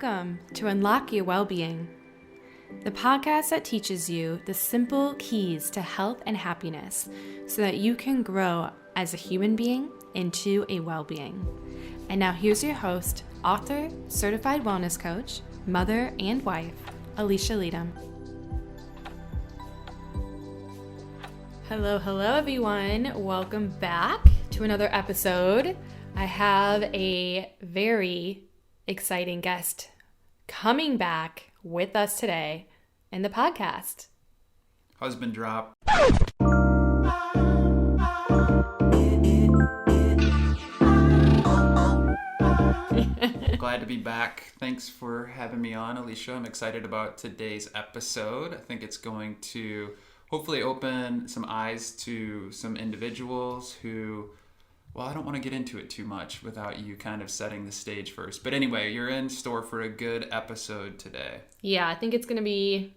Welcome to Unlock Your Wellbeing, the podcast that teaches you the simple keys to health and happiness so that you can grow as a human being into a well-being. And now here's your host, author, certified wellness coach, mother and wife, Alisha Leytem. Hello everyone. Welcome back to another episode. I have a very exciting guest coming back with us today in the podcast. Husband drop. Glad to be back. Thanks for having me on, Alisha. I'm excited about today's episode. I think it's going to hopefully open some eyes to some individuals who, well, I don't want to get into it too much without you kind of setting the stage first. But anyway, you're in store for a good episode today. Yeah, I think it's going to be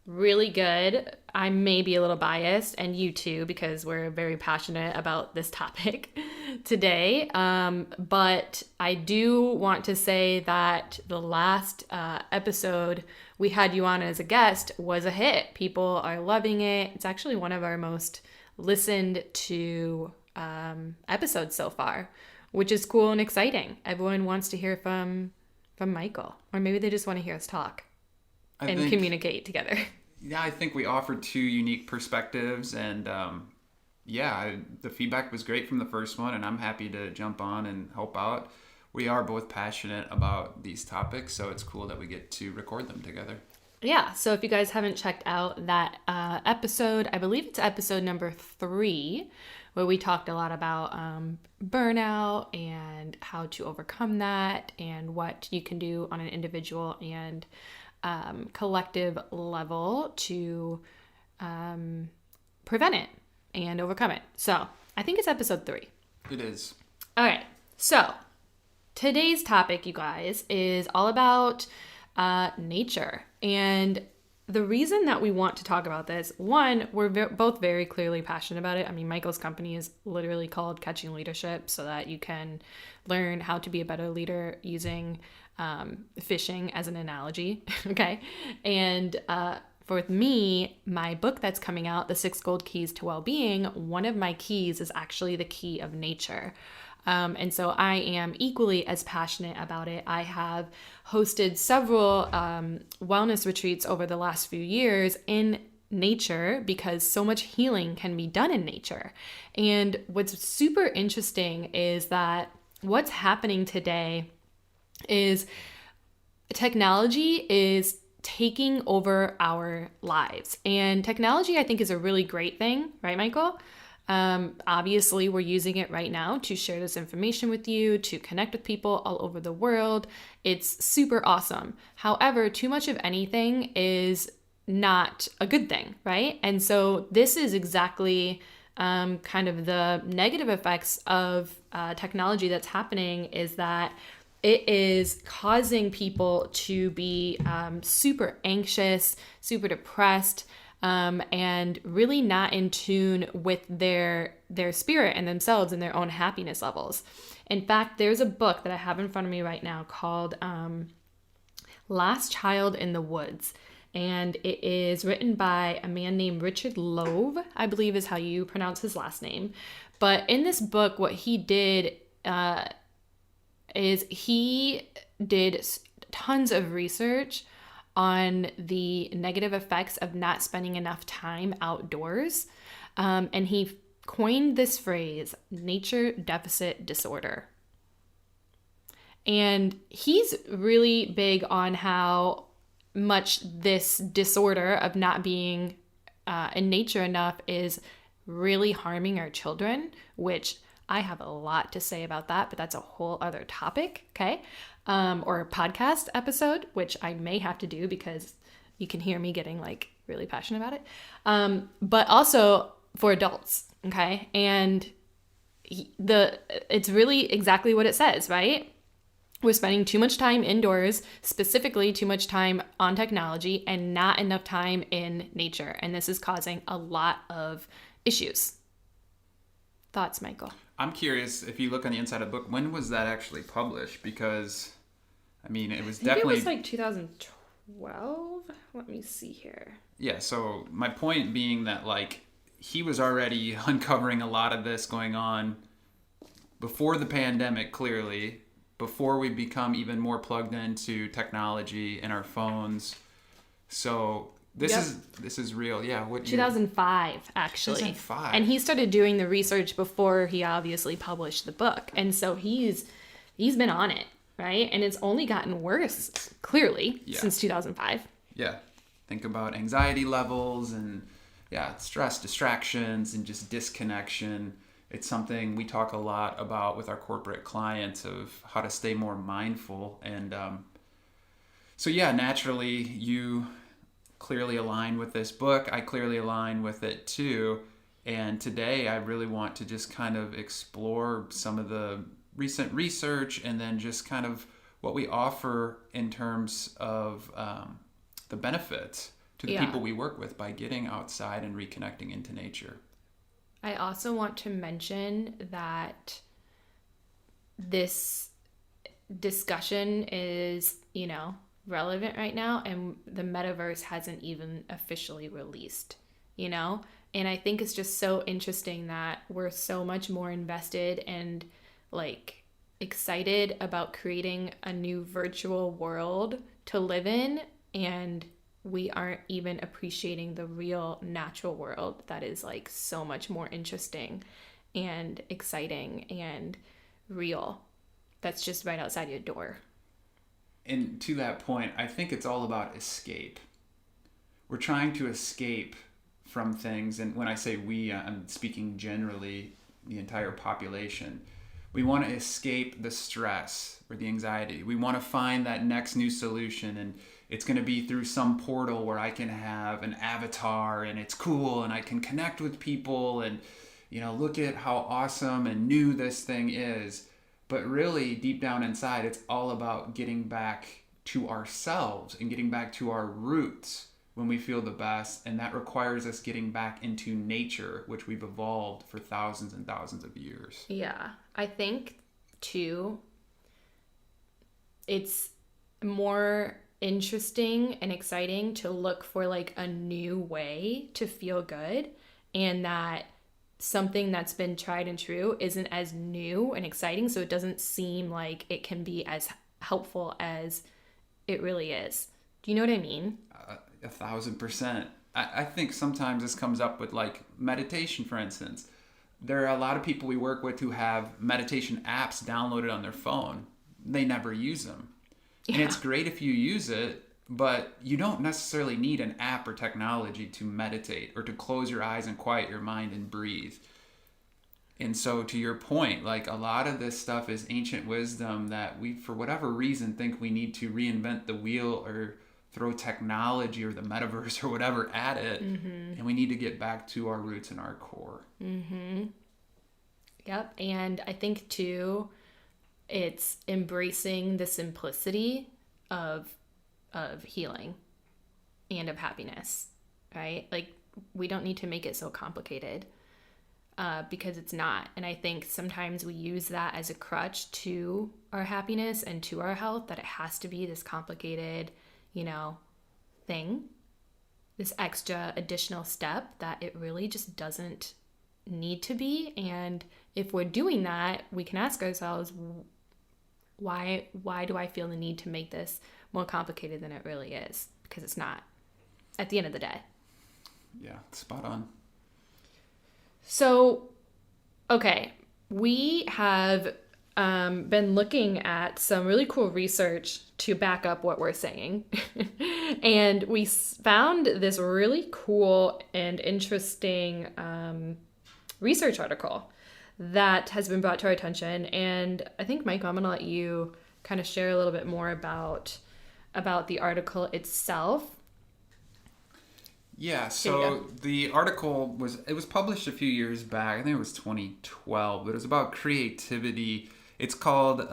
really good. I may be a little biased, and you too, because we're very passionate about this topic today. But I do want to say that the last episode we had you on as a guest was a hit. People are loving it. It's actually one of our most listened to episodes so far, which is cool and exciting. Everyone wants to hear from Micahel, or maybe they just want to hear us talk and communicate together. Yeah, I think we offered two unique perspectives, and the feedback was great from the first one, and I'm happy to jump on and help out. We are both passionate about these topics, so it's cool that we get to record them together. Yeah, so if you guys haven't checked out that episode, I believe it's episode number 3, where we talked a lot about burnout and how to overcome that and what you can do on an individual and collective level to prevent it and overcome it. So I think it's episode 3. It is. All right. So today's topic, you guys, is all about nature. And the reason that we want to talk about this, one, we're both very clearly passionate about it. I mean, Micahel's company is literally called Catching Leadership, so that you can learn how to be a better leader using fishing as an analogy. Okay. And for me, my book that's coming out, The 6 Gold Keys to Wellbeing, one of my keys is actually the key of nature. And so I am equally as passionate about it. I have hosted several wellness retreats over the last few years in nature because so much healing can be done in nature. And what's super interesting is that what's happening today is technology is taking over our lives. And technology, I think, is a really great thing, right, Micahel? Obviously, we're using it right now to share this information with you, to connect with people all over the world. It's super awesome. However, too much of anything is not a good thing, right? And so this is exactly kind of the negative effects of technology that's happening, is that it is causing people to be super anxious, super depressed, and really not in tune with their spirit and themselves and their own happiness levels. In fact, there's a book that I have in front of me right now called Last Child in the Woods. And it is written by a man named Richard Louv, I believe is how you pronounce his last name. But in this book, what he did is he did tons of research on the negative effects of not spending enough time outdoors. And he coined this phrase, nature deficit disorder. And he's really big on how much this disorder of not being in nature enough is really harming our children, which I have a lot to say about that, but that's a whole other topic, okay? Or a podcast episode, which I may have to do because you can hear me getting like really passionate about it. But also for adults, okay? And it's really exactly what it says, right? We're spending too much time indoors, specifically too much time on technology and not enough time in nature. And this is causing a lot of issues. Thoughts, Micahel? I'm curious, if you look on the inside of the book, when was that actually published? Because I mean, it was I think definitely... it was like 2012. Let me see here. Yeah, so my point being that, like, he was already uncovering a lot of this going on before the pandemic, clearly, before we become even more plugged into technology and our phones. So this is real. Yeah, what year? 2005, actually. 2005. And he started doing the research before he obviously published the book. And so he's been on it, right? And it's only gotten worse, clearly, since 2005. Yeah. Think about anxiety levels and, stress, distractions, and just disconnection. It's something we talk a lot about with our corporate clients of how to stay more mindful. And naturally, you clearly align with this book. I clearly align with it too. And today I really want to just kind of explore some of the recent research and then just kind of what we offer in terms of the benefits to the people we work with by getting outside and reconnecting into nature. I also want to mention that this discussion is, relevant right now, and the metaverse hasn't even officially released, And I think it's just so interesting that we're so much more invested and like excited about creating a new virtual world to live in, and we aren't even appreciating the real natural world that is like so much more interesting and exciting and real. That's just right outside your door. And to that point, I think it's all about escape. We're trying to escape from things. And when I say we, I'm speaking generally, the entire population. We want to escape the stress or the anxiety. We want to find that next new solution. And it's going to be through some portal where I can have an avatar and it's cool and I can connect with people and, look at how awesome and new this thing is. But really, deep down inside, it's all about getting back to ourselves and getting back to our roots when we feel the best. And that requires us getting back into nature, which we've evolved for thousands and thousands of years. Yeah, I think, too, it's more interesting and exciting to look for like a new way to feel good, and that something that's been tried and true isn't as new and exciting, so it doesn't seem like it can be as helpful as it really is. Do you know what I mean? 1,000%. I think sometimes this comes up with like meditation, for instance. There are a lot of people we work with who have meditation apps downloaded on their phone. They never use them. And it's great if you use it, but you don't necessarily need an app or technology to meditate or to close your eyes and quiet your mind and breathe. And so to your point, like a lot of this stuff is ancient wisdom that we, for whatever reason, think we need to reinvent the wheel or throw technology or the metaverse or whatever at it. Mm-hmm. And we need to get back to our roots and our core. Mm-hmm. Yep. And I think too, it's embracing the simplicity of healing and of happiness, right? Like we don't need to make it so complicated because it's not. And I think sometimes we use that as a crutch to our happiness and to our health, that it has to be this complicated, thing, this extra additional step that it really just doesn't need to be. And if we're doing that, we can ask ourselves, why do I feel the need to make this more complicated than it really is? Because it's not, at the end of the day. Yeah, spot on. So, okay, we have been looking at some really cool research to back up what we're saying. And we found this really cool and interesting research article that has been brought to our attention. And I think, Mike, I'm going to let you kind of share a little bit more about the article itself. Yeah, so the article was published a few years back. I think it was 2012, but it was about creativity. It's called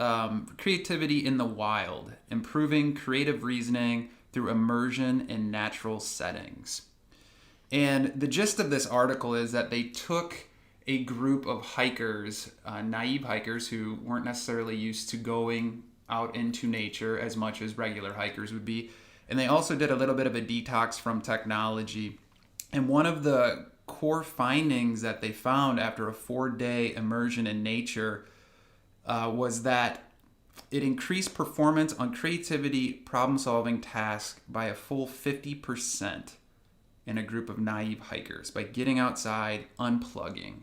Creativity in the Wild, Improving Creative Reasoning Through Immersion in Natural Settings. And the gist of this article is that they took a group of hikers, naive hikers who weren't necessarily used to going out into nature as much as regular hikers would be. And they also did a little bit of a detox from technology. And one of the core findings that they found after a 4-day immersion in nature was that it increased performance on creativity, problem-solving tasks by a full 50% in a group of naive hikers by getting outside, unplugging.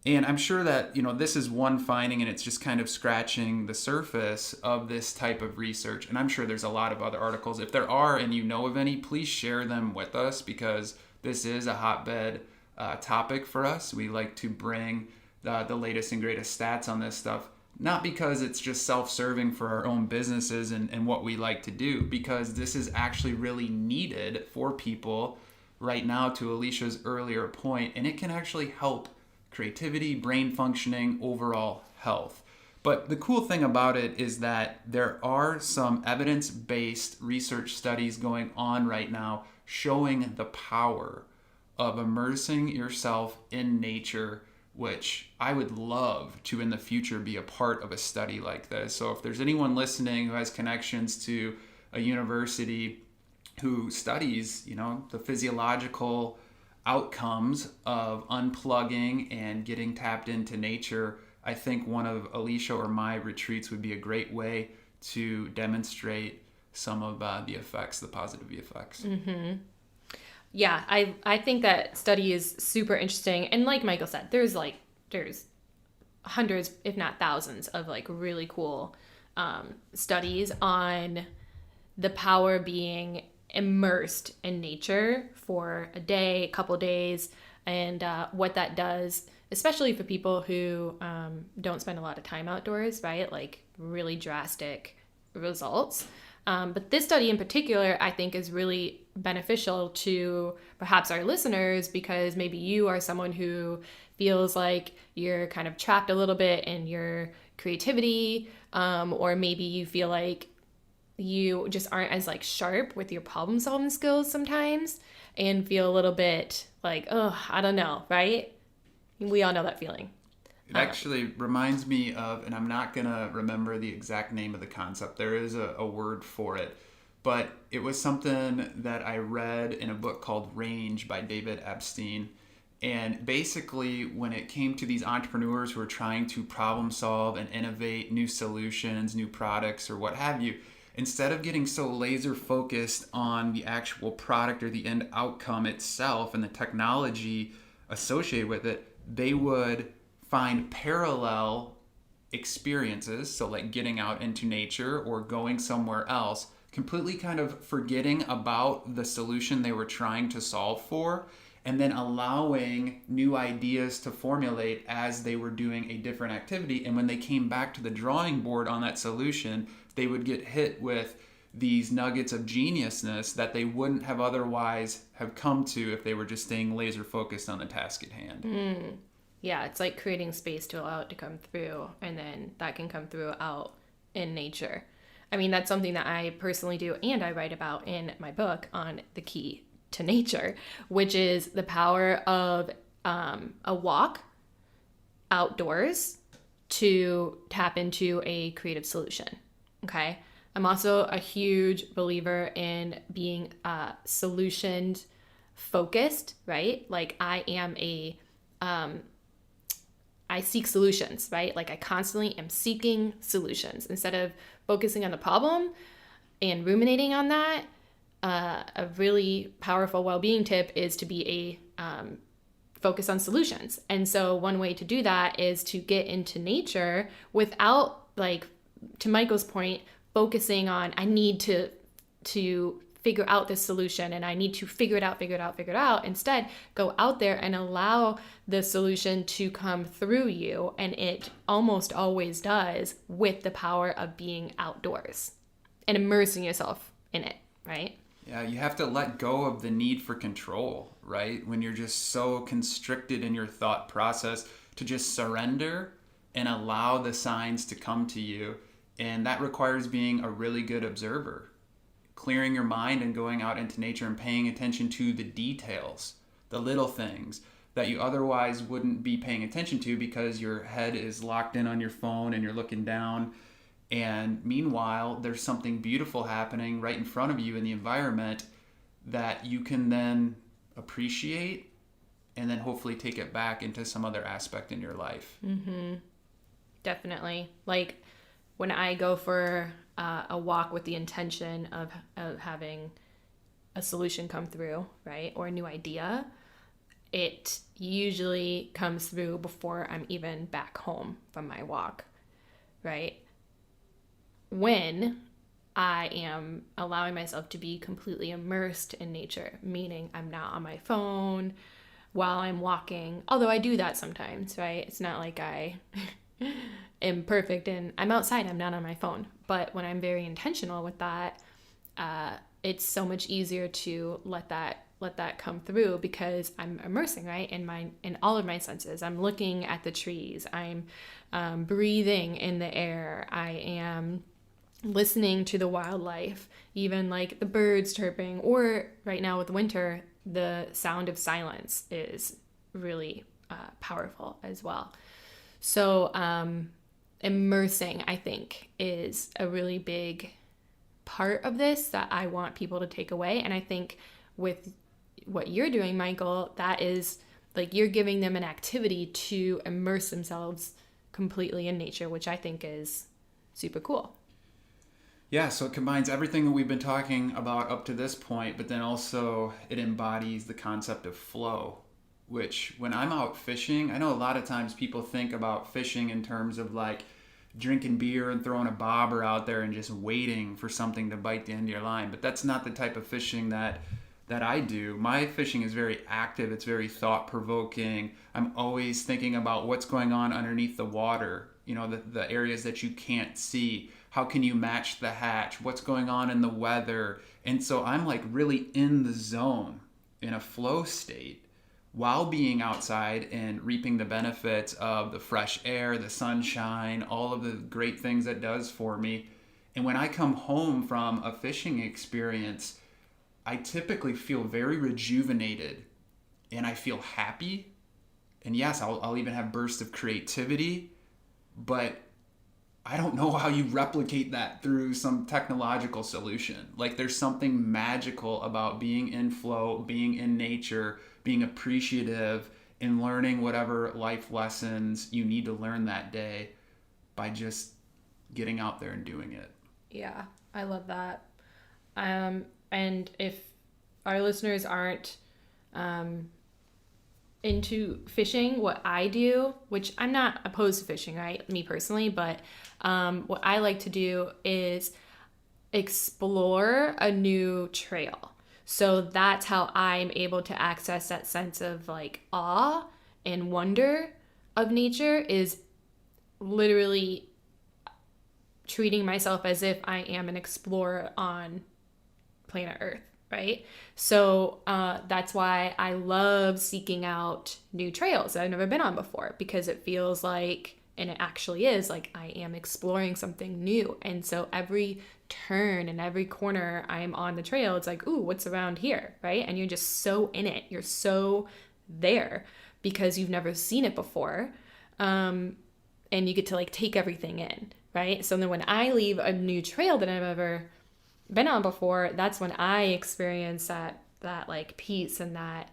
And I'm sure that, this is one finding and it's just kind of scratching the surface of this type of research. And I'm sure there's a lot of other articles. If there are and you know of any, please share them with us because this is a hotbed topic for us. We like to bring the latest and greatest stats on this stuff, not because it's just self-serving for our own businesses and what we like to do, because this is actually really needed for people right now, to Alisha's earlier point, and it can actually help creativity, brain functioning, overall health. But the cool thing about it is that there are some evidence-based research studies going on right now showing the power of immersing yourself in nature, which I would love to in the future be a part of a study like this. So if there's anyone listening who has connections to a university who studies, the physiological outcomes of unplugging and getting tapped into nature, I think one of Alisha or my retreats would be a great way to demonstrate some of the positive effects. Mm-hmm. Yeah, I think that study is super interesting. And like Michael said, there's hundreds, if not thousands, of really cool studies on the power of being immersed in nature for a day, a couple days, and what that does, especially for people who don't spend a lot of time outdoors, right? Like really drastic results. But this study in particular, I think, is really beneficial to perhaps our listeners because maybe you are someone who feels like you're kind of trapped a little bit in your creativity, or maybe you feel like you just aren't as sharp with your problem solving skills sometimes and feel a little bit like, oh, I don't know, right? We all know that feeling. It actually reminds me of, and I'm not going to remember the exact name of the concept. There is a word for it, but it was something that I read in a book called Range by David Epstein. And basically, when it came to these entrepreneurs who are trying to problem solve and innovate new solutions, new products, or what have you, instead of getting so laser focused on the actual product or the end outcome itself and the technology associated with it, they would find parallel experiences, so like getting out into nature or going somewhere else, completely kind of forgetting about the solution they were trying to solve for, and then allowing new ideas to formulate as they were doing a different activity. And when they came back to the drawing board on that solution, they would get hit with these nuggets of geniusness that they wouldn't have otherwise have come to if they were just staying laser focused on the task at hand. Yeah, it's like creating space to allow it to come through, and then that can come through out in nature. I mean, that's something that I personally do, and I write about in my book on the key to nature, which is the power of a walk outdoors to tap into a creative solution. Okay. I'm also a huge believer in being solution focused, right? Like I seek solutions, right? Like I constantly am seeking solutions instead of focusing on the problem and ruminating on that. A really powerful well-being tip is to be a focus on solutions. And so one way to do that is to get into nature without, like, to Michael's point, focusing on, I need to figure out this solution and I need to figure it out. Instead, go out there and allow the solution to come through you. And it almost always does with the power of being outdoors and immersing yourself in it, right? Yeah, you have to let go of the need for control, right? When you're just so constricted in your thought process, to just surrender and allow the signs to come to you. And that requires being a really good observer, clearing your mind and going out into nature and paying attention to the details, the little things that you otherwise wouldn't be paying attention to because your head is locked in on your phone and you're looking down. And meanwhile, there's something beautiful happening right in front of you in the environment that you can then appreciate and then hopefully take it back into some other aspect in your life. Definitely. Like when I go for a walk with the intention of having a solution come through, right? Or a new idea, it usually comes through before I'm even back home from my walk, right? When I am allowing myself to be completely immersed in nature, meaning I'm not on my phone while I'm walking, although I do that sometimes, right? It's not like I am perfect and I'm outside, I'm not on my phone. But when I'm very intentional with that, it's so much easier to let that come through because I'm immersing, right, in all of my senses. I'm looking at the trees, I'm breathing in the air, I am listening to the wildlife, even like the birds chirping, or right now with winter, the sound of silence is really powerful as well. So immersing, I think, is a really big part of this that I want people to take away. And I think with what you're doing, Michael, that is like you're giving them an activity to immerse themselves completely in nature, which I think is super cool. Yeah, so it combines everything that we've been talking about up to this point, but then also it embodies the concept of flow, which when I'm out fishing, I know a lot of times people think about fishing in terms of like drinking beer and throwing a bobber out there and just waiting for something to bite the end of your line, but that's not the type of fishing that I do. My fishing is very active, it's very thought-provoking. I'm always thinking about what's going on underneath the water, you know, the areas that you can't see. How can you match the hatch? What's going on in the weather? And so I'm like really in the zone, in a flow state, while being outside and reaping the benefits of the fresh air, the sunshine, all of the great things that does for me. And when I come home from a fishing experience, I typically feel very rejuvenated and I feel happy. And yes, I'll even have bursts of creativity, but I don't know how you replicate that through some technological solution. Like there's something magical about being in flow, being in nature, being appreciative, and learning whatever life lessons you need to learn that day by just getting out there and doing it. Yeah, I love that. And if our listeners aren't into fishing, what I do, which I'm not opposed to fishing, right? Me personally, but what I like to do is explore a new trail. So that's how I'm able to access that sense of like awe and wonder of nature, is literally treating myself as if I am an explorer on planet Earth, right? So that's why I love seeking out new trails that I've never been on before, because it feels like, and it actually is, like I am exploring something new. And so every turn and every corner I'm on the trail, it's like, ooh, what's around here, right? And you're just so in it. You're so there because you've never seen it before. And you get to like take everything in, right? So then when I leave a new trail that I've ever been on before, that's when I experience that like peace and that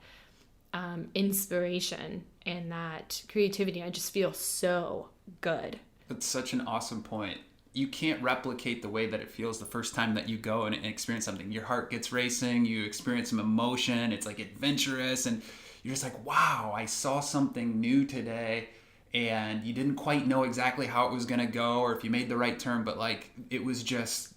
inspiration and that creativity. I just feel so good. That's such an awesome point. You can't replicate the way that it feels the first time that you go and experience something. Your heart gets racing, you experience some emotion, it's like adventurous, and you're just like, wow, I saw something new today. And you didn't quite know exactly how it was going to go or if you made the right turn, but like it was just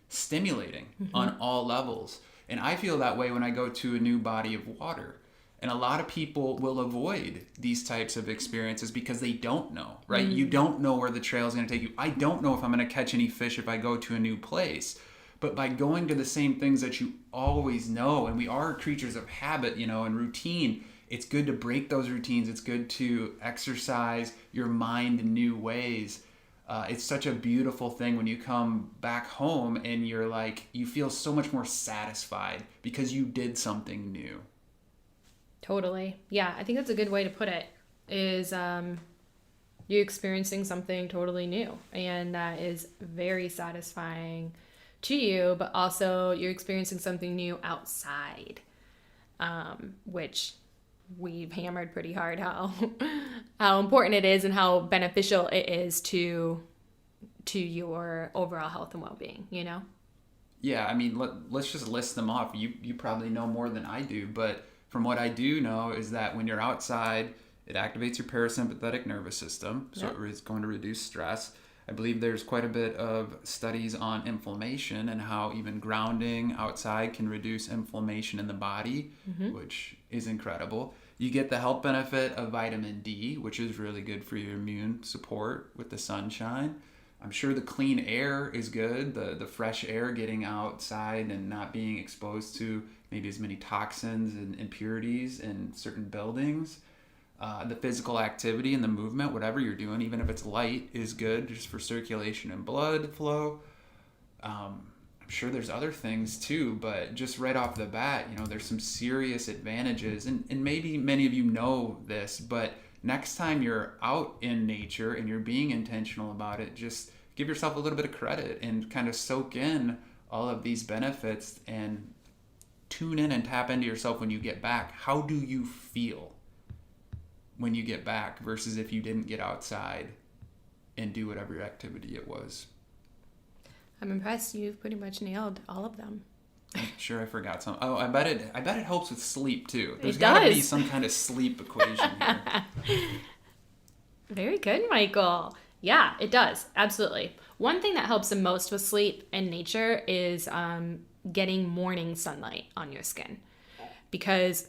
stimulating on all levels. And I feel that way when I go to a new body of water. And a lot of people will avoid these types of experiences because they don't know, right? You don't know where the trail is going to take you. I don't know if I'm going to catch any fish if I go to a new place. But by going to the same things that you always know, and we are creatures of habit, you know, and routine, it's good to break those routines. It's good to exercise your mind in new ways. It's such a beautiful thing when you come back home and you're like, you feel so much more satisfied because you did something new. Totally. Yeah, I think that's a good way to put it, is you're experiencing something totally new, and that is very satisfying to you, but also you're experiencing something new outside, which we've hammered pretty hard how how important it is and how beneficial it is to your overall health and well-being, you know? Yeah, I mean, let's just list them off. You probably know more than I do, but from what I do know is that when you're outside, it activates your parasympathetic nervous system, so Yep. it's going to reduce stress. I believe there's quite a bit of studies on inflammation and how even grounding outside can reduce inflammation in the body, which is incredible. You get the health benefit of vitamin D, which is really good for your immune support with the sunshine. I'm sure the clean air is good, the fresh air, getting outside and not being exposed to maybe as many toxins and impurities in certain buildings. The physical activity and the movement, whatever you're doing, even if it's light, is good just for circulation and blood flow. I'm sure there's other things too, but just right off the bat, there's some serious advantages. And maybe many of you know this, but next time you're out in nature and you're being intentional about it, just give yourself a little bit of credit and kind of soak in all of these benefits and tune in and tap into yourself when you get back. How do you feel when you get back versus if you didn't get outside and do whatever your activity it was? I'm impressed. You've pretty much nailed all of them. I'm sure I forgot some. Oh, I bet it helps with sleep too. There's It got to does. be some kind of sleep equation here. Very good, Michael. Yeah, it does. Absolutely. One thing that helps the most with sleep and nature is getting morning sunlight on your skin, because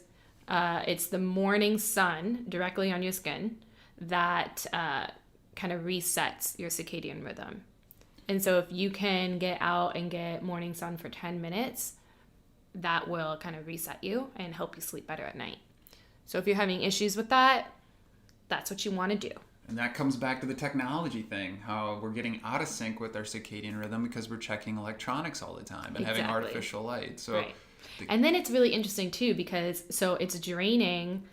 it's the morning sun directly on your skin that kind of resets your circadian rhythm. And so if you can get out and get morning sun for 10 minutes, that will kind of reset you and help you sleep better at night. So if you're having issues with that, that's what you want to do. And that comes back to the technology thing, how we're getting out of sync with our circadian rhythm because we're checking electronics all the time and having Exactly. artificial light. So, Right. And then it's really interesting too, because so it's draining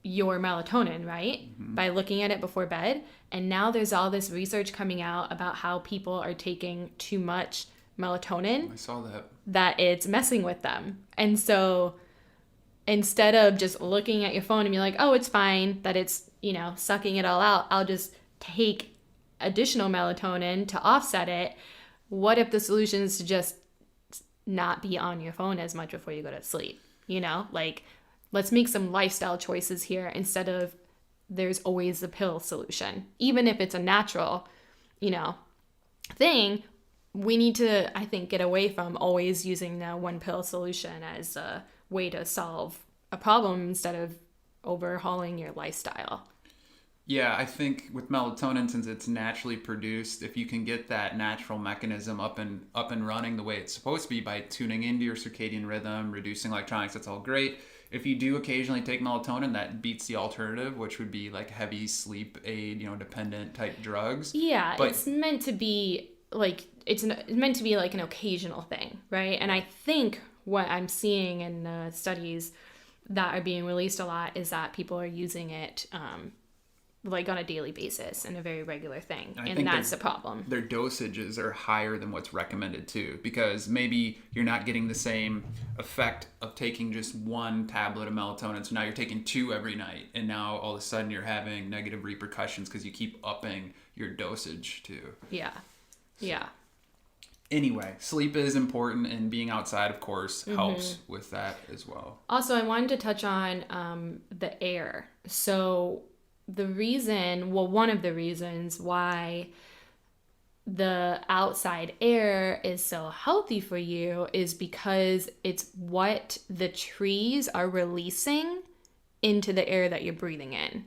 your melatonin, right? By looking at it before bed. And now there's all this research coming out about how people are taking too much melatonin, I saw that. that it's messing with them. And so instead of just looking at your phone and be like, oh, it's fine that it's, sucking it all out, I'll just take additional melatonin to offset it. What if the solution is to just not be on your phone as much before you go to sleep? Let's make some lifestyle choices here instead of there's always the pill solution. Even if it's a natural, thing, we need to, I think, get away from always using the one pill solution as a way to solve a problem instead of overhauling your lifestyle. Yeah, I think with melatonin, since it's naturally produced, if you can get that natural mechanism up and running the way it's supposed to be by tuning into your circadian rhythm, reducing electronics, that's all great. If you do occasionally take melatonin, that beats the alternative, which would be like heavy sleep aid, dependent type drugs. Yeah, But it's meant to be it's meant to be like an occasional thing, right? And I think what I'm seeing in studies that are being released a lot is that people are using it on a daily basis and a very regular thing, I and think that's the problem. their dosages are higher than what's recommended too, because maybe you're not getting the same effect of taking just one tablet of melatonin. So now you're taking 2 every night, and now all of a sudden you're having negative repercussions because you keep upping your dosage too. Yeah. Anyway, sleep is important, and being outside, of course, helps with that as well. Also, I wanted to touch on the air. So one of the reasons why the outside air is so healthy for you is because it's what the trees are releasing into the air that you're breathing in.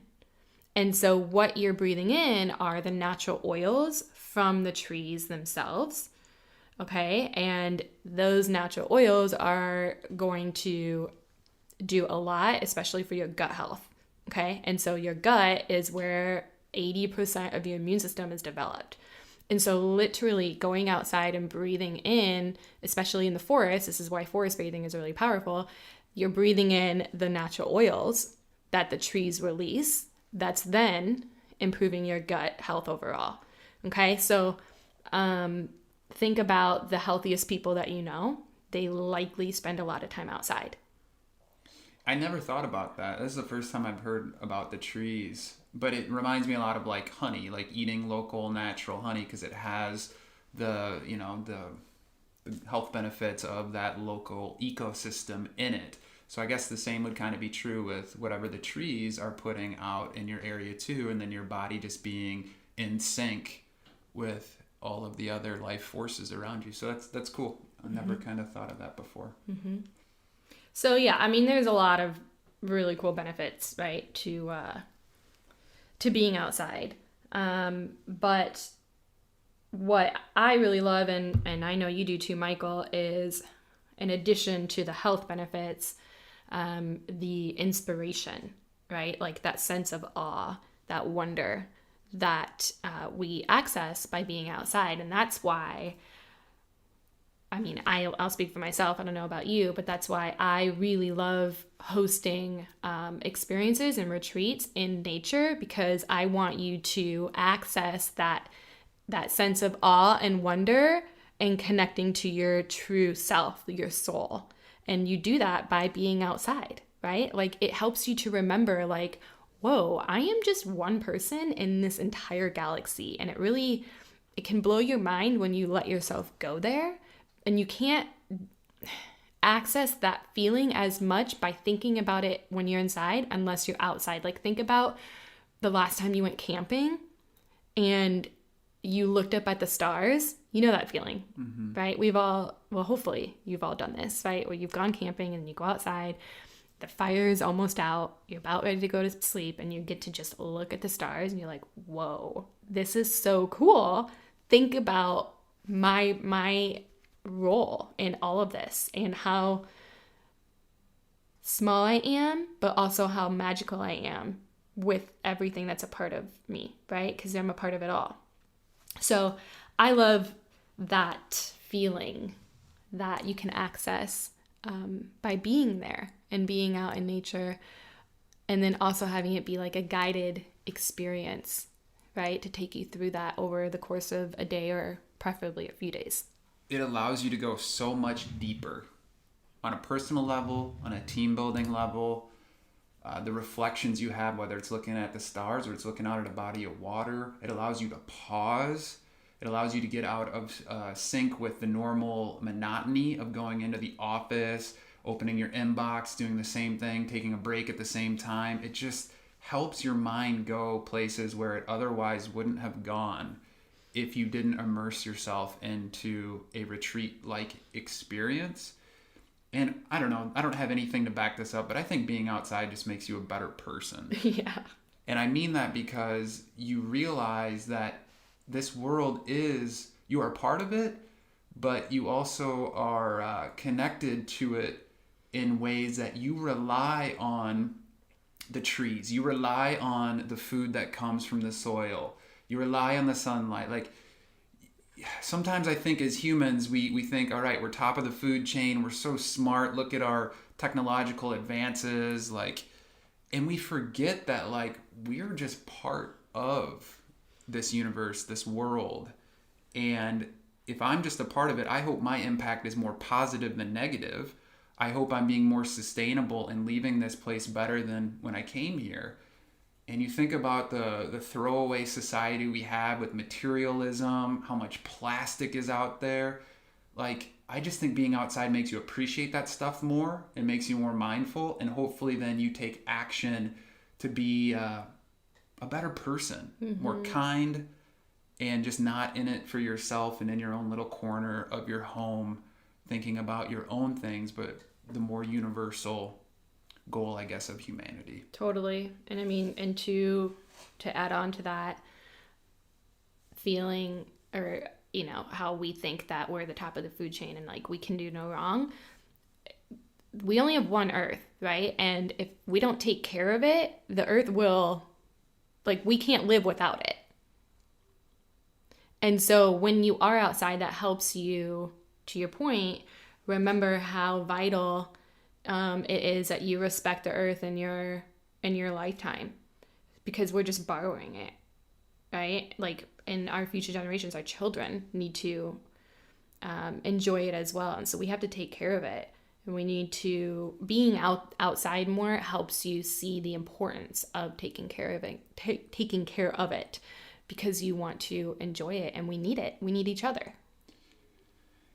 And so what you're breathing in are the natural oils from the trees themselves. Okay, and those natural oils are going to do a lot, especially for your gut health. Okay, and so your gut is where 80% of your immune system is developed. And so literally going outside and breathing in, especially in the forest, this is why forest bathing is really powerful, you're breathing in the natural oils that the trees release that's then improving your gut health overall. Okay, so think about the healthiest people that you know. They likely spend a lot of time outside. I never thought about that. This is the first time I've heard about the trees, but it reminds me a lot of like honey, like eating local natural honey, because it has the health benefits of that local ecosystem in it. So I guess the same would kind of be true with whatever the trees are putting out in your area too, and then your body just being in sync with all of the other life forces around you. So that's cool. I've never kind of thought of that before. Mm-hmm. So yeah, I mean, there's a lot of really cool benefits, right, to being outside. But what I really love, and I know you do too, Michael, is in addition to the health benefits, the inspiration, right? Like that sense of awe, that wonder that we access by being outside. And that's why, I mean, I'll speak for myself. I don't know about you, but that's why I really love hosting experiences and retreats in nature, because I want you to access that sense of awe and wonder and connecting to your true self, your soul. And you do that by being outside, right? Like it helps you to remember like, whoa, I am just one person in this entire galaxy. And it can blow your mind when you let yourself go there. And you can't access that feeling as much by thinking about it when you're inside unless you're outside. Like think about the last time you went camping and you looked up at the stars. You know that feeling, right? Hopefully you've all done this, right? Where you've gone camping and you go outside, the fire is almost out, you're about ready to go to sleep, and you get to just look at the stars and you're like, whoa, this is so cool. Think about my role in all of this and how small I am, but also how magical I am with everything that's a part of me, right? Because I'm a part of it all. So I love that feeling that you can access by being there and being out in nature, and then also having it be like a guided experience, right? To take you through that over the course of a day or preferably a few days. It allows you to go so much deeper on a personal level, on a team building level. The reflections you have, whether it's looking at the stars or it's looking out at a body of water, it allows you to pause. It allows you to get out of sync with the normal monotony of going into the office, opening your inbox, doing the same thing, taking a break at the same time. It just helps your mind go places where it otherwise wouldn't have gone if you didn't immerse yourself into a retreat-like experience. And I don't know, I don't have anything to back this up, but I think being outside just makes you a better person. Yeah. And I mean that because you realize that this world you are part of it, but you also are connected to it in ways that you rely on the trees. You rely on the food that comes from the soil. You rely on the sunlight. Like, sometimes I think as humans, we think, all right, we're top of the food chain. We're so smart. Look at our technological advances. And we forget that, we're just part of this universe, this world. And if I'm just a part of it, I hope my impact is more positive than negative. I hope I'm being more sustainable and leaving this place better than when I came here. And you think about the throwaway society we have with materialism, how much plastic is out there. I just think being outside makes you appreciate that stuff more and makes you more mindful. And hopefully then you take action to be a better person, more kind, and just not in it for yourself and in your own little corner of your home, thinking about your own things, but the more universal goal, I guess, of humanity. Totally. And I mean, and to add on to that feeling, or, how we think that we're the top of the food chain and we can do no wrong. We only have one earth, right? And if we don't take care of it, the earth will, we can't live without it. And so when you are outside, that helps you, to your point, remember how vital it is that you respect the earth in your lifetime. because we're just borrowing it, right? Like, and our future generations, our children need to enjoy it as well. And so we have to take care of it. And we need to, being outside more helps you see the importance of taking care of it, because you want to enjoy it, and we need it. We need each other.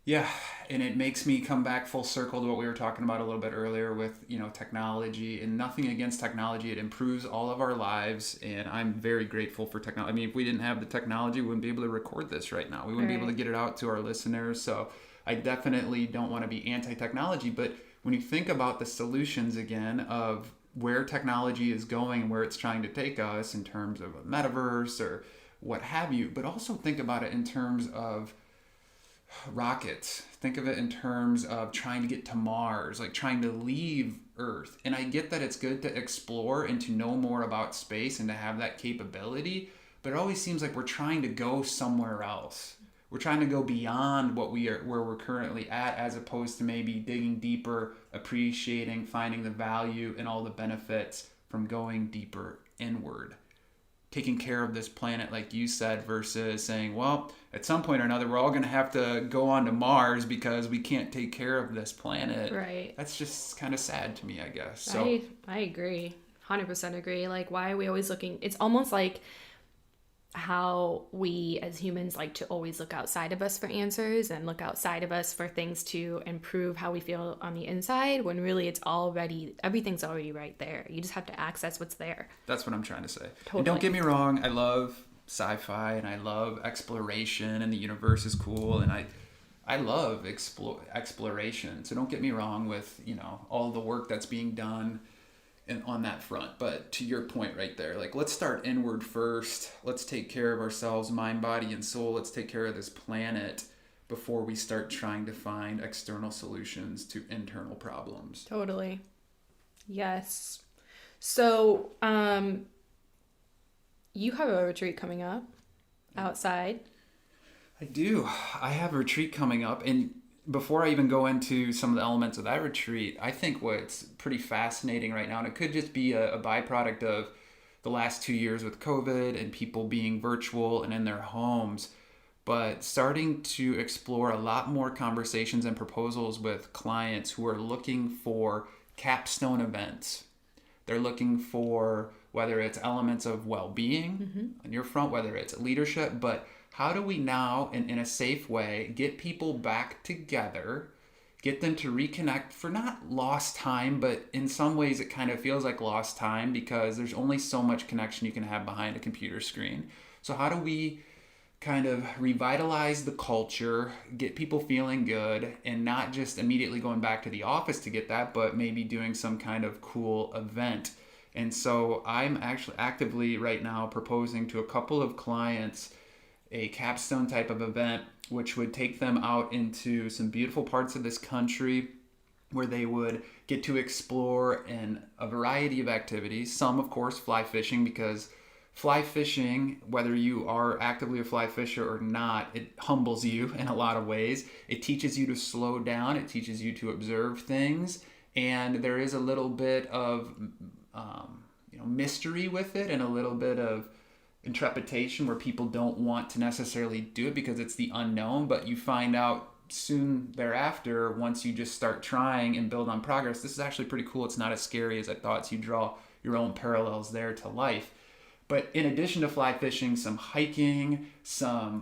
Yeah, and it makes me come back full circle to what we were talking about a little bit earlier with, technology, and nothing against technology. It improves all of our lives, and I'm very grateful for technology. I mean, if we didn't have the technology, we wouldn't be able to record this right now. We wouldn't be able to get it out to our listeners. So I definitely don't want to be anti-technology, but when you think about the solutions again of where technology is going and where it's trying to take us in terms of a metaverse or what have you, but also think about it in terms of rockets. Think of it in terms of trying to get to Mars, like trying to leave Earth. And I get that it's good to explore and to know more about space and to have that capability, but it always seems like we're trying to go somewhere else. We're trying to go beyond where we're currently at, as opposed to maybe digging deeper, appreciating, finding the value and all the benefits from going deeper inward. Taking care of this planet, like you said, versus saying, well, at some point or another, we're all going to have to go on to Mars because we can't take care of this planet. Right. That's just kind of sad to me, I guess. So I agree. 100% agree. Like, why are we always looking? It's almost like how we as humans like to always look outside of us for answers and look outside of us for things to improve how we feel on the inside, when really everything's already right there. You just have to access what's there. That's what I'm trying to say. Totally. And don't get me wrong, I love sci-fi and I love exploration, and the universe is cool, and I love exploration. So don't get me wrong with, all the work that's being done and on that front. But to your point right there, like, let's start inward first. Let's take care of ourselves, mind, body, and soul. Let's take care of this planet before we start trying to find external solutions to internal problems. Totally. Yes. So, you have a retreat coming up outside. I do. I have a retreat coming up, and before I even go into some of the elements of that retreat, I think what's pretty fascinating right now, and it could just be a byproduct of the last 2 years with COVID and people being virtual and in their homes, but starting to explore a lot more conversations and proposals with clients who are looking for capstone events. They're looking for whether it's elements of well-being on your front, whether it's leadership, but how do we now, in a safe way, get people back together, get them to reconnect for not lost time, but in some ways it kind of feels like lost time because there's only so much connection you can have behind a computer screen. So how do we kind of revitalize the culture, get people feeling good, and not just immediately going back to the office to get that, but maybe doing some kind of cool event? And so I'm actually actively right now proposing to a couple of clients a capstone type of event, which would take them out into some beautiful parts of this country where they would get to explore in a variety of activities. Some, of course, fly fishing, because fly fishing, whether you are actively a fly fisher or not, it humbles you in a lot of ways. It teaches you to slow down. It teaches you to observe things. And there is a little bit of mystery with it, and a little bit of intrepidation where people don't want to necessarily do it because it's the unknown, but you find out soon thereafter, once you just start trying and build on progress, this is actually pretty cool. It's not as scary as I thought, so you draw your own parallels there to life. But in addition to fly fishing, some hiking,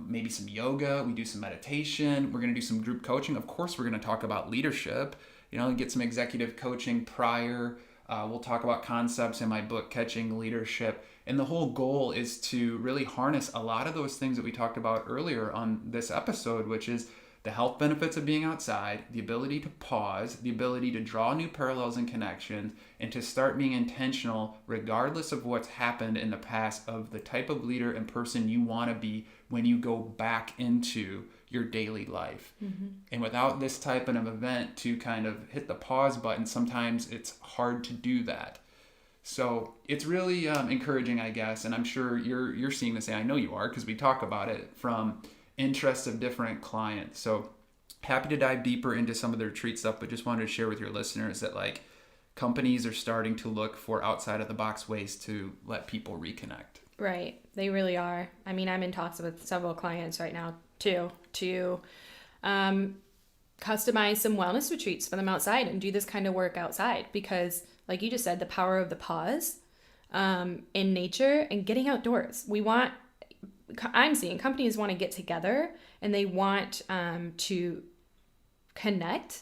maybe some yoga, we do some meditation, we're going to do some group coaching. Of course, we're going to talk about leadership, get some executive coaching prior. We'll talk about concepts in my book, Catching Leadership. And the whole goal is to really harness a lot of those things that we talked about earlier on this episode, which is the health benefits of being outside, the ability to pause, the ability to draw new parallels and connections, and to start being intentional regardless of what's happened in the past, of the type of leader and person you want to be when you go back into your daily life. And without this type of event to kind of hit the pause button, sometimes it's hard to do that. So it's really encouraging, I guess, and I'm sure you're seeing the same. I know you are, because we talk about it from interests of different clients. So happy to dive deeper into some of the retreat stuff, but just wanted to share with your listeners that, like, companies are starting to look for outside of the box ways to let people reconnect. Right. They really are. I mean, I'm in talks with several clients right now too to customize some wellness retreats for them outside and do this kind of work outside because, like you just said, the power of the pause in nature and getting outdoors. I'm seeing companies want to get together and they want to connect,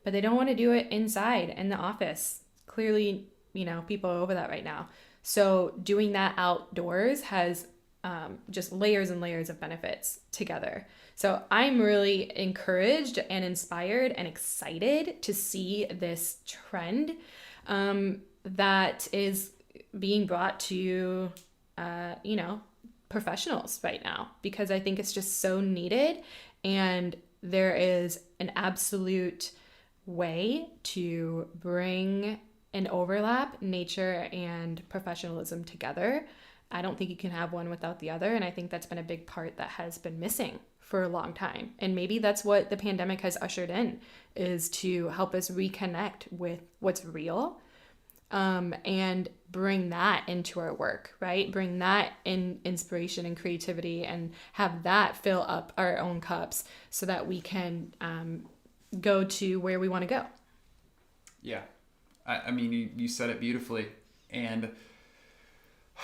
but they don't want to do it inside in the office. Clearly, people are over that right now. So doing that outdoors has just layers and layers of benefits together. So I'm really encouraged and inspired and excited to see this trend that is being brought to, professionals right now, because I think it's just so needed. And there is an absolute way to bring and overlap nature and professionalism together. I don't think you can have one without the other. And I think that's been a big part that has been missing for a long time. And maybe that's what the pandemic has ushered in, is to help us reconnect with what's real and bring that into our work, right? Bring that in inspiration and creativity and have that fill up our own cups so that we can go to where we want to go. Yeah. I mean, you said it beautifully. And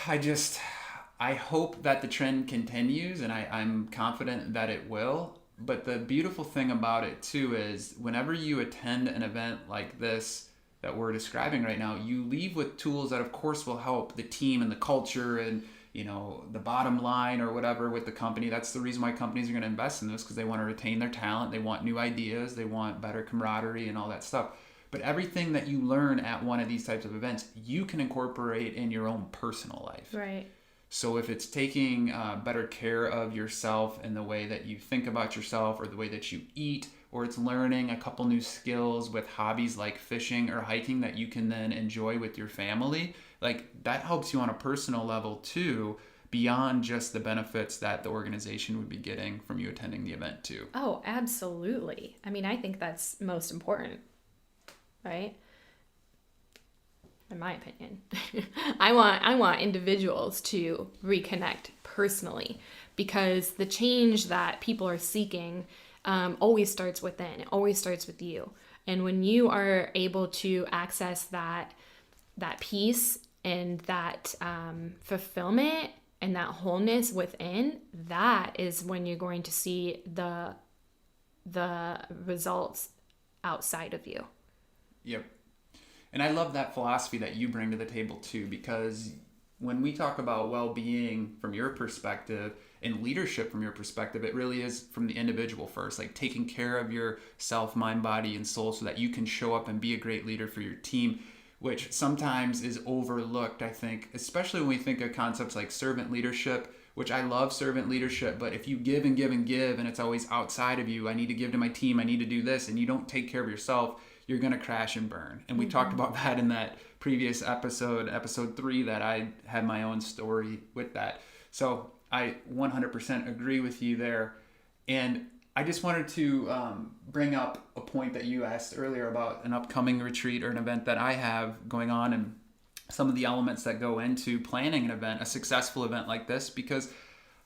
I hope that the trend continues, and I'm confident that it will. But the beautiful thing about it too is whenever you attend an event like this that we're describing right now, you leave with tools that of course will help the team and the culture and the bottom line or whatever with the company. That's the reason why companies are going to invest in this, because they want to retain their talent, they want new ideas, they want better camaraderie and all that stuff. But everything that you learn at one of these types of events, you can incorporate in your own personal life. Right. So if it's taking better care of yourself in the way that you think about yourself or the way that you eat, or it's learning a couple new skills with hobbies like fishing or hiking that you can then enjoy with your family, like that helps you on a personal level too, beyond just the benefits that the organization would be getting from you attending the event too. Oh, absolutely. I mean, I think that's most important, right? In my opinion. I want individuals to reconnect personally, because the change that people are seeking always starts within. It always starts with you. And when you are able to access that peace and that fulfillment and that wholeness within, that is when you're going to see the results outside of you. Yep. And I love that philosophy that you bring to the table too, because when we talk about well-being from your perspective and leadership from your perspective, it really is from the individual first, like taking care of your self, mind, body, and soul so that you can show up and be a great leader for your team, which sometimes is overlooked, I think, especially when we think of concepts like servant leadership, which I love servant leadership, but if you give and give and give and it's always outside of you, I need to give to my team, I need to do this, and you don't take care of yourself, you're going to crash and burn. And we talked about that in that previous episode 3, that I had my own story with that. So I 100% agree with you there. And I just wanted to bring up a point that you asked earlier about an upcoming retreat or an event that I have going on, and some of the elements that go into planning an event, a successful event like this, because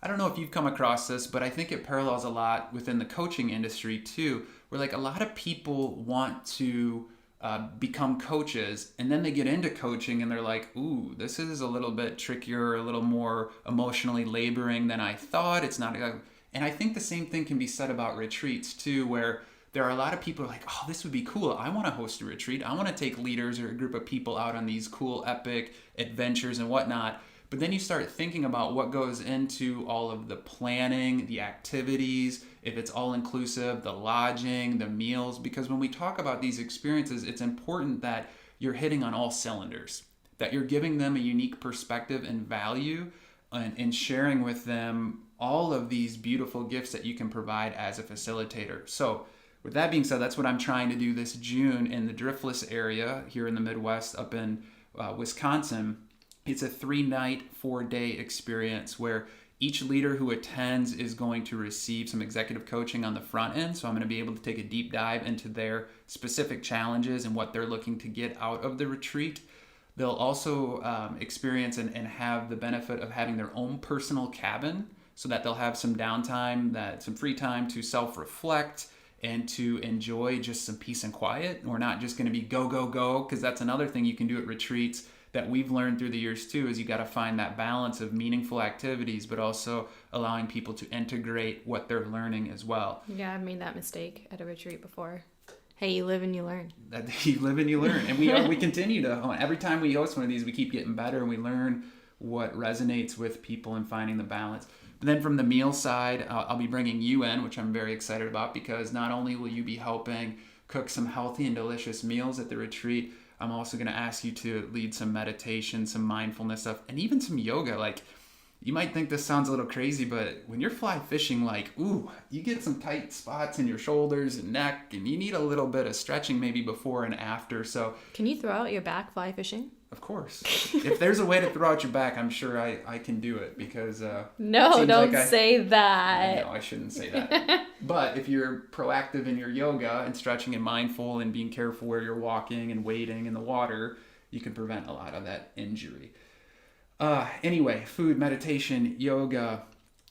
I don't know if you've come across this, but I think it parallels a lot within the coaching industry too, where like a lot of people want to become coaches, and then they get into coaching and they're like, ooh, this is a little bit trickier, a little more emotionally laboring than I thought. It's not, and I think the same thing can be said about retreats too, where there are a lot of people like, oh, this would be cool. I want to host a retreat. I want to take leaders or a group of people out on these cool, epic adventures and whatnot. But then you start thinking about what goes into all of the planning, the activities, if it's all inclusive, the lodging, the meals. Because when we talk about these experiences, it's important that you're hitting on all cylinders, that you're giving them a unique perspective and value, and sharing with them all of these beautiful gifts that you can provide as a facilitator. So with that being said, that's what I'm trying to do this June in the Driftless area here in the Midwest up in Wisconsin. It's a 3-night, 4-day experience where Each leader who attends is going to receive some executive coaching on the front end. So I'm going to be able to take a deep dive into their specific challenges and what they're looking to get out of the retreat. They'll also experience and have the benefit of having their own personal cabin, so that they'll have some downtime, some free time to self-reflect and to enjoy just some peace and quiet. We're not just going to be go, go, go, because that's another thing you can do at retreats that we've learned through the years too, is you got to find that balance of meaningful activities, but also allowing people to integrate what they're learning as well. Yeah, I've made that mistake at a retreat before. Hey, you live and you learn. You live and you learn. And we continue to, every time we host one of these, we keep getting better and we learn what resonates with people and finding the balance. But then from the meal side, I'll be bringing you in, which I'm very excited about, because not only will you be helping cook some healthy and delicious meals at the retreat, I'm also going to ask you to lead some meditation, some mindfulness stuff, and even some yoga. Like, you might think this sounds a little crazy, but when you're fly fishing, like, you get some tight spots in your shoulders and neck, and you need a little bit of stretching maybe before and after. So, can you throw out your back fly fishing? Of course. If there's a way to throw out your back, I'm sure I can do it, because no, don't say that. No, I shouldn't say that. But if you're proactive in your yoga and stretching and mindful and being careful where you're walking and wading in the water, you can prevent a lot of that injury. Anyway, food, meditation, yoga.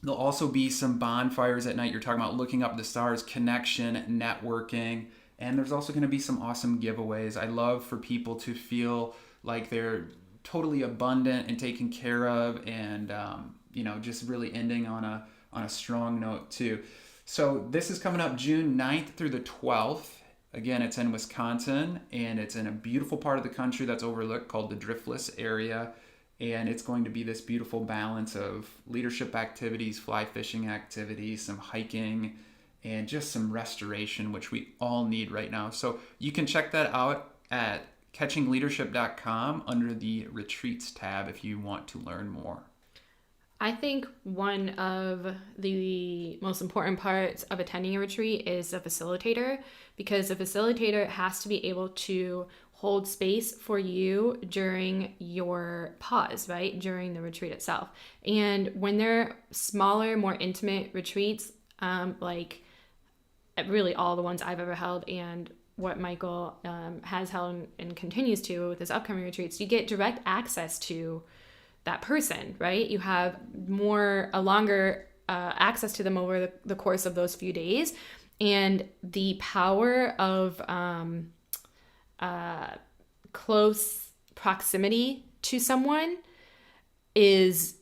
There'll also be some bonfires at night. You're talking about looking up the stars, connection, networking. And there's also going to be some awesome giveaways. I love for people to feel like they're totally abundant and taken care of, and just really ending on a strong note too. So this is coming up June 9th through the 12th. Again, it's in Wisconsin, and it's in a beautiful part of the country that's overlooked called the Driftless area. And it's going to be this beautiful balance of leadership activities, fly fishing activities, some hiking, and just some restoration, which we all need right now. So you can check that out at catchingleadership.com under the retreats tab if you want to learn more. I think one of the most important parts of attending a retreat is a facilitator, because a facilitator has to be able to hold space for you during your pause, right? During the retreat itself. And when they're smaller, more intimate retreats, like really all the ones I've ever held and what Micahel has held and continues to with his upcoming retreats, you get direct access to that person, right? You have a longer access to them over the course of those few days. And the power of close proximity to someone is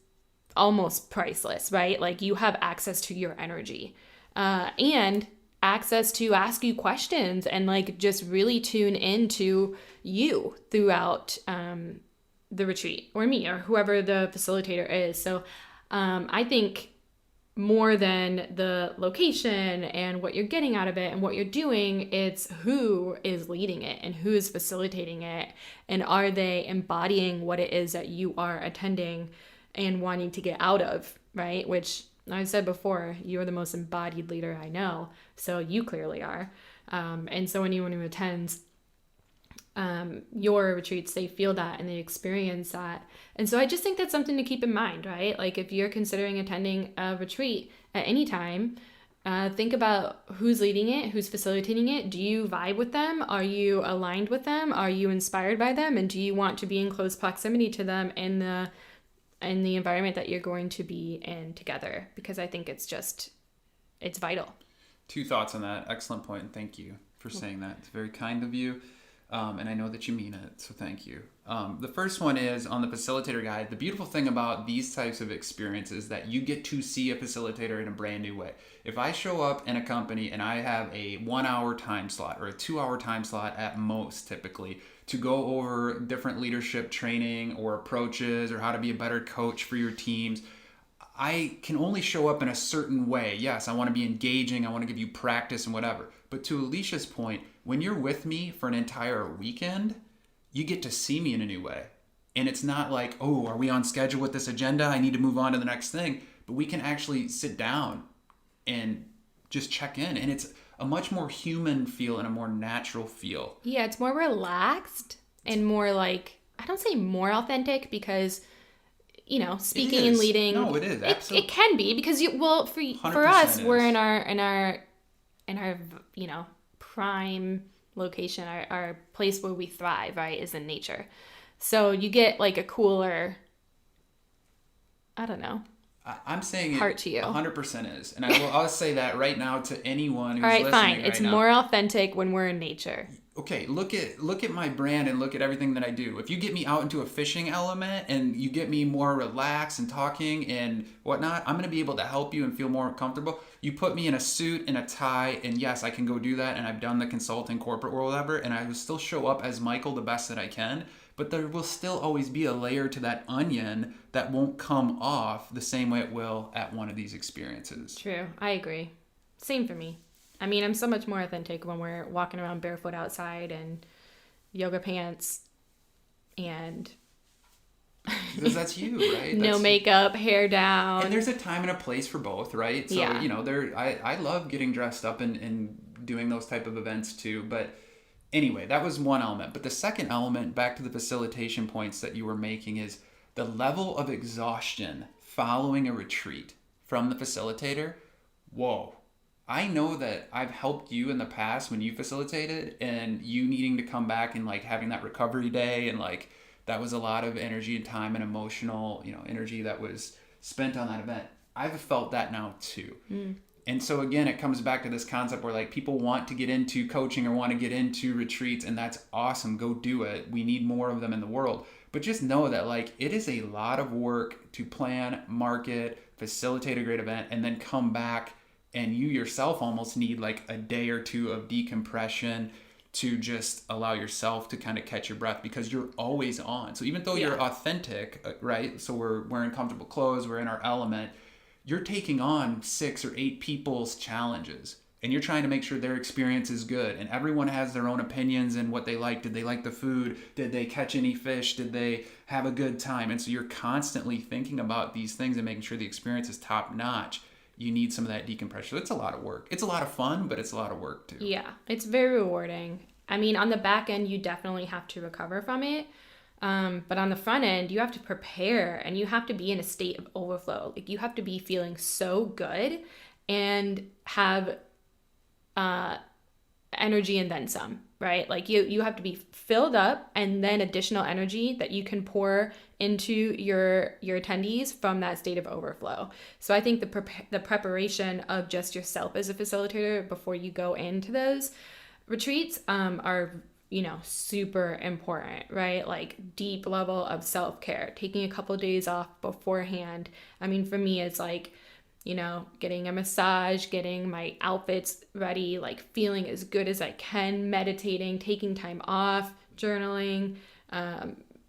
almost priceless, right? Like, you have access to your energy and access to ask you questions and like just really tune into you throughout the retreat, or me, or whoever the facilitator is. So I think more than the location and what you're getting out of it and what you're doing, it's who is leading it and who is facilitating it, and are they embodying what it is that you are attending and wanting to get out of, right? Which I said before, you're the most embodied leader I know, so you clearly are. And so anyone who attends your retreats, they feel that and they experience that. And so I just think that's something to keep in mind, right? Like, if you're considering attending a retreat at any time, think about who's leading it, who's facilitating it. Do you vibe with them? Are you aligned with them? Are you inspired by them? And do you want to be in close proximity to them in the environment that you're going to be in together? Because I think it's vital. 2 thoughts on that. Excellent point. And thank you for saying that. It's very kind of you. And I know that you mean it, so thank you. The first one is on the facilitator guide. The beautiful thing about these types of experiences is that you get to see a facilitator in a brand new way. If I show up in a company and I have a 1-hour time slot or a 2-hour time slot at most, typically, to go over different leadership training or approaches or how to be a better coach for your teams, I can only show up in a certain way. Yes, I want to be engaging. I want to give you practice and whatever. But to Alicia's point, when you're with me for an entire weekend, you get to see me in a new way. And it's not like, oh, are we on schedule with this agenda? I need to move on to the next thing. But we can actually sit down and just check in. And it's a much more human feel and a more natural feel. Yeah, it's more relaxed and more like, I don't say more authentic, because speaking and leading. No, it is. Absolutely. It can be because for us, we're in our prime location, our place where we thrive, right, is in nature. So you get like a cooler, I don't know. I'm saying part to you. 100% is. And I'll say that right now to anyone who's listening. All right, fine. Right it's now. More authentic when we're in nature. Okay, look at my brand and look at everything that I do. If you get me out into a fishing element and you get me more relaxed and talking and whatnot, I'm going to be able to help you and feel more comfortable. You put me in a suit and a tie, and yes, I can go do that, and I've done the consulting corporate world ever, and I will still show up as Michael the best that I can, but there will still always be a layer to that onion that won't come off the same way it will at one of these experiences. True, I agree. Same for me. I mean, I'm so much more authentic when we're walking around barefoot outside and yoga pants and because that's you, right? No makeup, hair down. And there's a time and a place for both, right? So, yeah. I love getting dressed up and doing those type of events too. But anyway, that was one element. But the second element, back to the facilitation points that you were making, is the level of exhaustion following a retreat from the facilitator. Whoa. I know that I've helped you in the past when you facilitated and you needing to come back and like having that recovery day, and like that was a lot of energy and time and emotional, energy that was spent on that event. I've felt that now too. And so again, it comes back to this concept where like people want to get into coaching or want to get into retreats, and that's awesome. Go do it. We need more of them in the world. But just know that like it is a lot of work to plan, market, facilitate a great event, and then come back. And you yourself almost need like a day or two of decompression to just allow yourself to kind of catch your breath, because you're always on. So even though you're authentic, right? So we're wearing comfortable clothes, we're in our element, you're taking on 6 or 8 people's challenges, and you're trying to make sure their experience is good. And everyone has their own opinions and what they like. Did they like the food? Did they catch any fish? Did they have a good time? And so you're constantly thinking about these things and making sure the experience is top notch. You need some of that decompression. It's a lot of work. It's a lot of fun, but it's a lot of work too. Yeah, it's very rewarding. I mean, on the back end, you definitely have to recover from it. But on the front end, you have to prepare and you have to be in a state of overflow. Like you have to be feeling so good and have energy and then some, right? Like you have to be filled up and then additional energy that you can pour into your attendees from that state of overflow. So I think the preparation of just yourself as a facilitator before you go into those retreats are super important, right? Like deep level of self-care, taking a couple of days off beforehand. I mean, for me, it's like, getting a massage, getting my outfits ready, like feeling as good as I can, meditating, taking time off, journaling,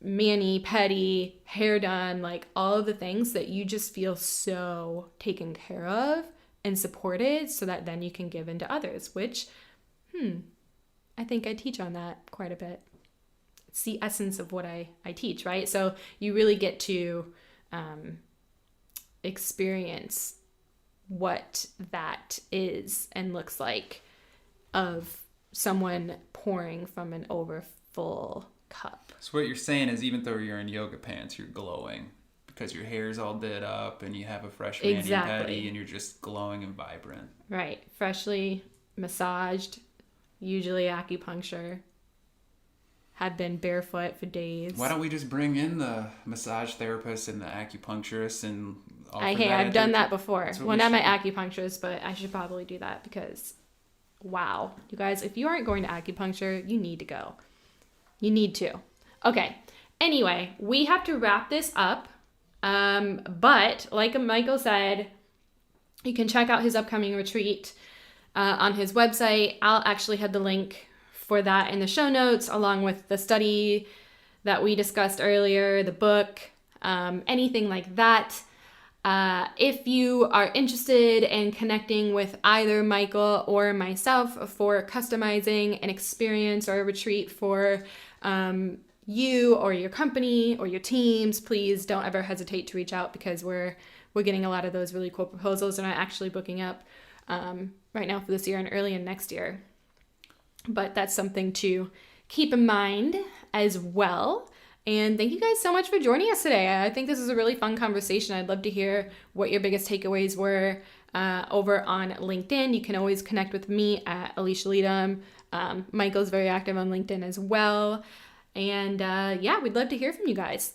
mani-pedi, hair done, like all of the things that you just feel so taken care of and supported, so that then you can give into others, which, I think I teach on that quite a bit. It's the essence of what I teach, right? So you really get to experience what that is and looks like of someone pouring from an overfull cup. So what you're saying is, even though you're in yoga pants, you're glowing because your hair's all did up and you have a fresh mani-pedi and you're just glowing and vibrant. Right. Freshly massaged, usually acupuncture. Have been barefoot for days. Why don't we just bring in the massage therapist and the acupuncturist and I've done that before. Well, not my acupuncturist, but I should probably do that because, wow. You guys, if you aren't going to acupuncture, you need to go. You need to. Okay. Anyway, we have to wrap this up. But like Michael said, you can check out his upcoming retreat on his website. I'll actually have the link for that in the show notes, along with the study that we discussed earlier, the book, anything like that. If you are interested in connecting with either Michael or myself for customizing an experience or a retreat for you or your company or your teams, please don't ever hesitate to reach out, because we're getting a lot of those really cool proposals, and I'm actually booking up right now for this year and early in next year. But that's something to keep in mind as well. And thank you guys so much for joining us today. I think this is a really fun conversation. I'd love to hear what your biggest takeaways were over on LinkedIn. You can always connect with me at Alisha Leytem. Michael's very active on LinkedIn as well. And we'd love to hear from you guys.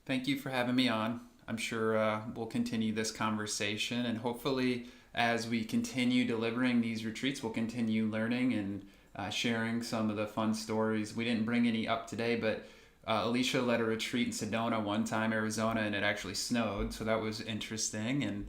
Thank you for having me on. I'm sure we'll continue this conversation, and hopefully as we continue delivering these retreats, we'll continue learning and sharing some of the fun stories. We didn't bring any up today, but Alisha led a retreat in Sedona one time, Arizona, and it actually snowed, so that was interesting. And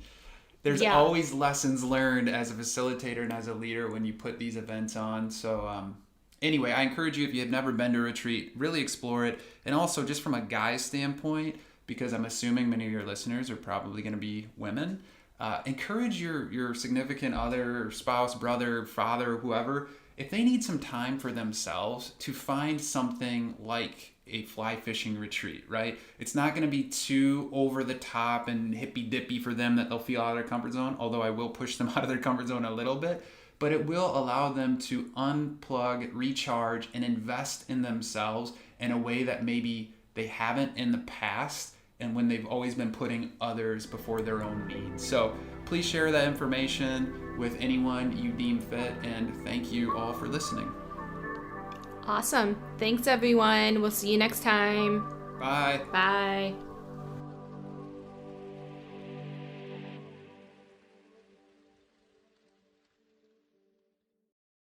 there's always lessons learned as a facilitator and as a leader when you put these events on. So anyway, I encourage you, if you have never been to a retreat, really explore it. And also, just from a guy's standpoint, because I'm assuming many of your listeners are probably going to be women, encourage your significant other, spouse, brother, father, whoever, if they need some time for themselves, to find something like a fly fishing retreat, right? It's not going to be too over the top and hippy dippy for them that they'll feel out of their comfort zone, although I will push them out of their comfort zone a little bit, but it will allow them to unplug, recharge, and invest in themselves in a way that maybe they haven't in the past, and when they've always been putting others before their own needs. So please share that information with anyone you deem fit, and thank you all for listening. Awesome. Thanks, everyone. We'll see you next time. Bye. Bye.